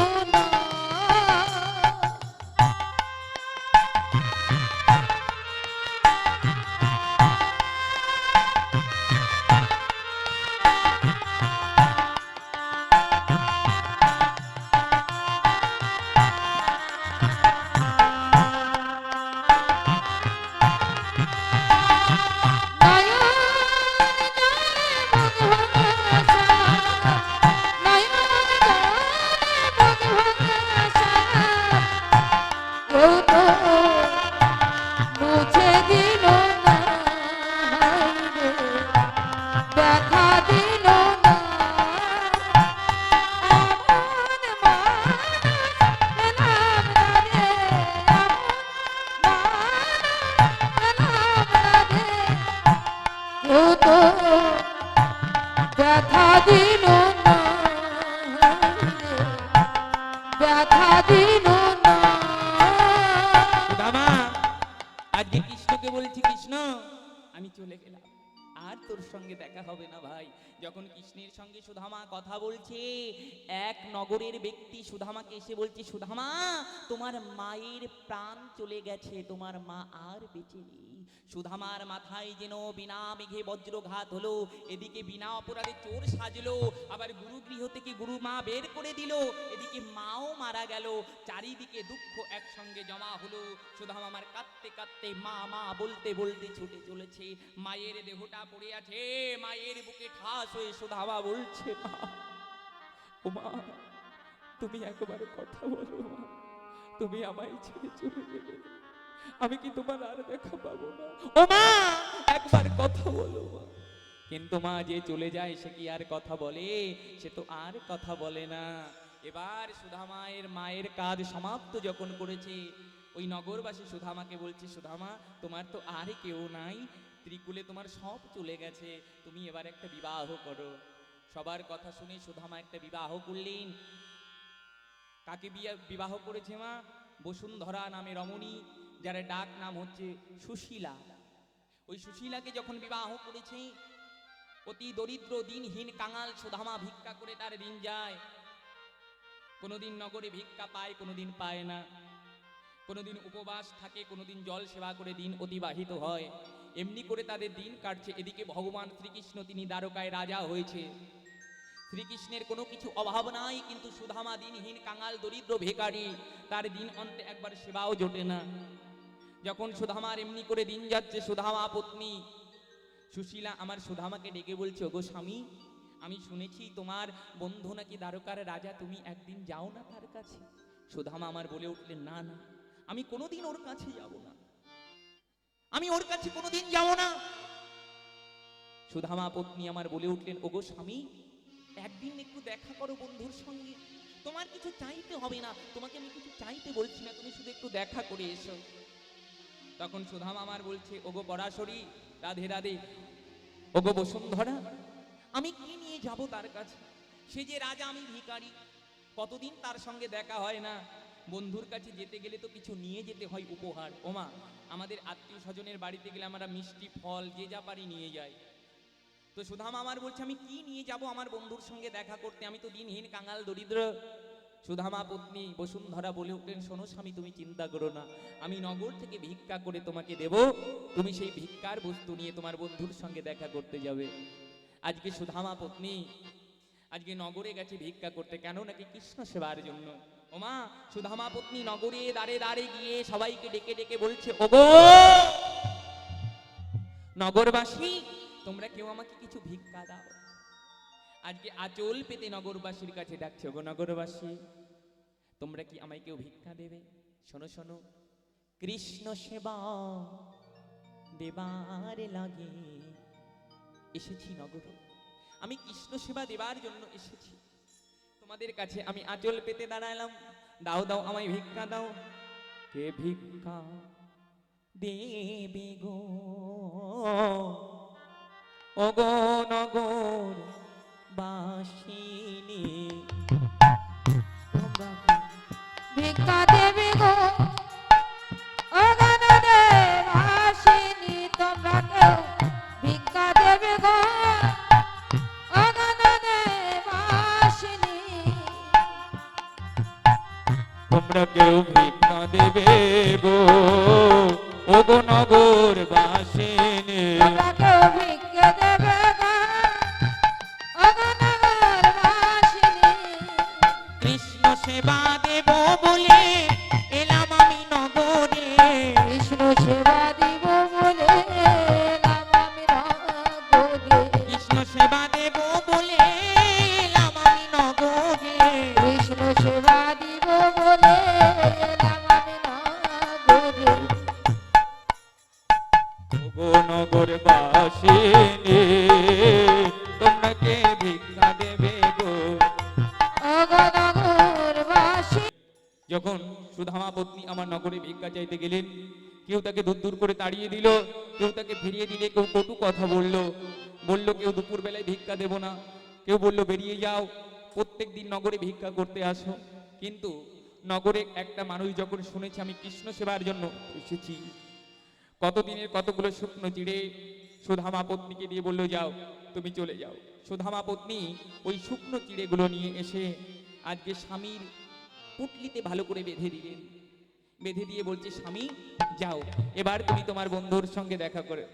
আমি চলে গেলাম, আর তোর সঙ্গে দেখা হবে না ভাই। যখন কৃষ্ণের সঙ্গে সুধামা কথা বলছে, এক নগরের ব্যক্তি সুধামাকে এসে বলছে, সুধামা তোমার মায়ের প্রাণ চলে গেছে, তোমার মা আর বেঁচে নেই। সুধামার মাথায় যেন বিনা মেঘে বজ্রঘাত হলো, এদিকে বিনা অপরাধে চোর সাজলো, আবার গুরুগৃহ থেকে গুরু মা বের করে দিল, এদিকে মাও মারা গেল, চারিদিকে দুঃখ একসঙ্গে জমা হলো। সুধামা আমার কাঁদতে কাঁদতে মা মা বলতে বলতে ছুটে চলেছে, মায়ের দেহটা পড়ে আছে, মায়ের বুকে ঠাস হয়ে সুধামা বলছে, মা ও মা, তুমি একবার কথা বলো মা, তুমি আমায় ছেড়ে চলে গেলে, আমি কি তোমার আর দেখা পাবো না? ও মা একবার কথা বলো মা। কিন্তু মা যে চলে যায় সে কি আর কথা বলে? সে তো আর কথা বলে না। এবার সুধামায়ের মায়ের কাজ সমাপ্ত যখন করেছে, ওই নগরবাসী সুধামাকে বলছে, সুধামা তোমার তো আর কেউ নাই, ত্রিকুলে তোমার সব চলে গেছে, তুমি এবার একটা বিবাহ করো। সবার কথা শুনে সুধামা একটা বিবাহ করলেন। কাকে বিবাহ করেছে মা? বসুন্ধরা নামে রমণী, যার ডাক নাম হচ্ছে সুশীলা। ওই সুশীলাকে যখন বিবাহ করেছে, অতি দরিদ্র দিনহীন কাঙাল সুধামা ভিক্ষা করে তার দিন যায়। কোনোদিন নগরে ভিক্ষা পায়, কোনোদিন পায় না, কোনোদিন উপবাস থাকে, কোনোদিন জল সেবা করে দিন অতিবাহিত হয়। এমনি করে তাদের দিন কাটছে। এদিকে ভগবান শ্রীকৃষ্ণ তিনি দ্বারকায় রাজা হয়েছে, শ্রীকৃষ্ণের কোনো কিছু অভাব নাই, কিন্তু সুধামা দিনহীন কাঙাল দরিদ্র ভিখারি, তার দিন অন্তে একবার সেবাও জোটে না। যখন সুধামার এমনি করে দিন যাচ্ছে, সুধামা পত্নী সুশীলা আমার সুধামাকে ডেকে বলছে, ওগো স্বামী, আমি শুনেছি তোমার বন্ধু নাকি দ্বারকার রাজা, তুমি একদিন যাও না তার কাছে? সুধামা আমার বলে উঠলেন, না না, আমি কোনোদিন ওর কাছে যাব না, আমি ওর কাছে কোনোদিন যাব না। সুধামা পত্নী আমার বলে উঠলেন, ওগো স্বামী, একদিন একটু দেখা করো বন্ধুর সঙ্গে, তোমার কিছু চাইতে হবে না, তোমাকে আমি কিছু চাইতে বলছি না, তুমি শুধু একটু দেখা করে এসো। তখন সুধামা আমার বলছে, ওগো পরাশরী, রাধে রাধে, ওগো বসুন্ধরা, আমি কি নিয়ে যাব তার কাছে? সে যে রাজা, আমি ভিখারি, কতদিন তার সঙ্গে দেখা হয় না। বন্ধুর কাছে যেতে গেলে তো কিছু নিয়ে যেতে হয় উপহার। ওমা, আমাদের আত্মীয় স্বজনের বাড়িতে গেলে আমরা মিষ্টি ফল যে যা পারি নিয়ে যাই। তো সুধামা আমার বলছে, আমি কি নিয়ে যাব আমার বন্ধুর সঙ্গে দেখা করতে? আমি তো দিনহীন কাঙাল দরিদ্র। সুধামা পত্নী বসুন্ধরা বলে উঠলেন, শোনো স্বামী, তুমি চিন্তা করো না, আমি নগর থেকে ভিক্ষা করে তোমাকে দেব, তুমি সেই ভিক্ষার বস্তু নিয়ে তোমার বন্ধুর সঙ্গে দেখা করতে যাবে। আজকে সুধামা পত্নী আজকে নগরে গেছে ভিক্ষা করতে, কেন নাকি কৃষ্ণ সেবার জন্য। ওমা, সুধামা পত্নী নগরে দাঁড়ে দাঁড়ে গিয়ে সবাইকে ডেকে ডেকে বলছে, ওগো নগরবাসী, তোমরা কেউ আমাকে কিছু ভিক্ষা দাও। আজকে আঁচল পেতে নগরবাসীর কাছে ডাকছে, ওগো নগরবাসী, তোমরা কি আমায় কেউ ভিক্ষা দেবে? শোনো শোনো, কৃষ্ণ সেবা দেবার লাগে এসেছি নগরে, আমি কৃষ্ণ সেবা দেবার জন্য এসেছি, তোমাদের কাছে আমি আঁচল পেতে দাঁড়ালাম, দাও দাও আমায় ভিক্ষা দাও। কে ভিক্ষা দেবে গো, ওগো নগর বাসিনী, ভিক্ষা দেবে গো, ও গণদেব আসিনি, তোমরা কেউ ভিক্ষা দেবে গো, ও গণদেব আসিনি। তোমরা কেউ ভিক্ষা দেবে গো, ওগো নগর বাসিনী, তোমরা কেউ ভিক্ষা দেবে গো, ও গণদেব আসিনি। কৃষ্ণ সেবা দেব বলে এলাম আমি নগরে, কৃষ্ণ সেবা দিব বলে এলাম আমি নগরে, কৃষ্ণ সেবা দেব বলে এলাম আমি নগরে, কৃষ্ণ সেবা দিব বলে এলাম আমি নগরে। ওগো নগর বাসিনী, তোমরা কে ভিক্ষা দেবে গো। ও গণগরবাসী, যখন সুধামা পত্নী আমার নগরে ভিক্ষা চাইতে গেলেন, কেউ তাকে দূর দূর করে তাড়িয়ে দিল, কেউ তাকে ফিরিয়ে দিলে, কেউ কটু কথা বলল কেউ দুপুর বেলায় ভিক্ষা দেব না, কেউ বলল বেরিয়ে যাও, প্রত্যেক দিন নগরে ভিক্ষা করতে আসো। কিন্তু নগরে একটা মানুষ যখন শুনেছে আমি কৃষ্ণ সেবার জন্য এসেছি, কতদিনের কতগুলো শুকনো চিড়ে সুধামা পত্নীকে দিয়ে বললো, যাও তুমি চলে যাও। সুধামা পত্নী ওই শুকনো চিড়েগুলো নিয়ে এসে আজকে স্বামীর পুটলিতে ভালো করে বেঁধে দিলেন। বেঁধে দিয়ে বলছে, স্বামী যাও, এবার তুমি তোমার বন্ধুর সঙ্গে দেখা করে।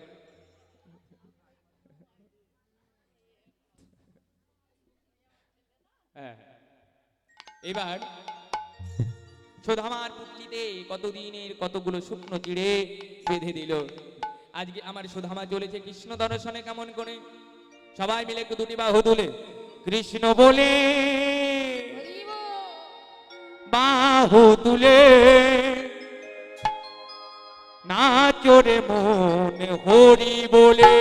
হ্যাঁ, এবার সুধামার পুটলিতে কতদিনের কতগুলো শুকনো চিড়ে বেঁধে দিল। আজকে আমার সুধামা চলেছে কৃষ্ণ দর্শনে। কেমন করে? সবাই মিলে একটু দুটি বাহু তুলে কৃষ্ণ বলে বাহু তুলে নাচরে মন হরি বলে।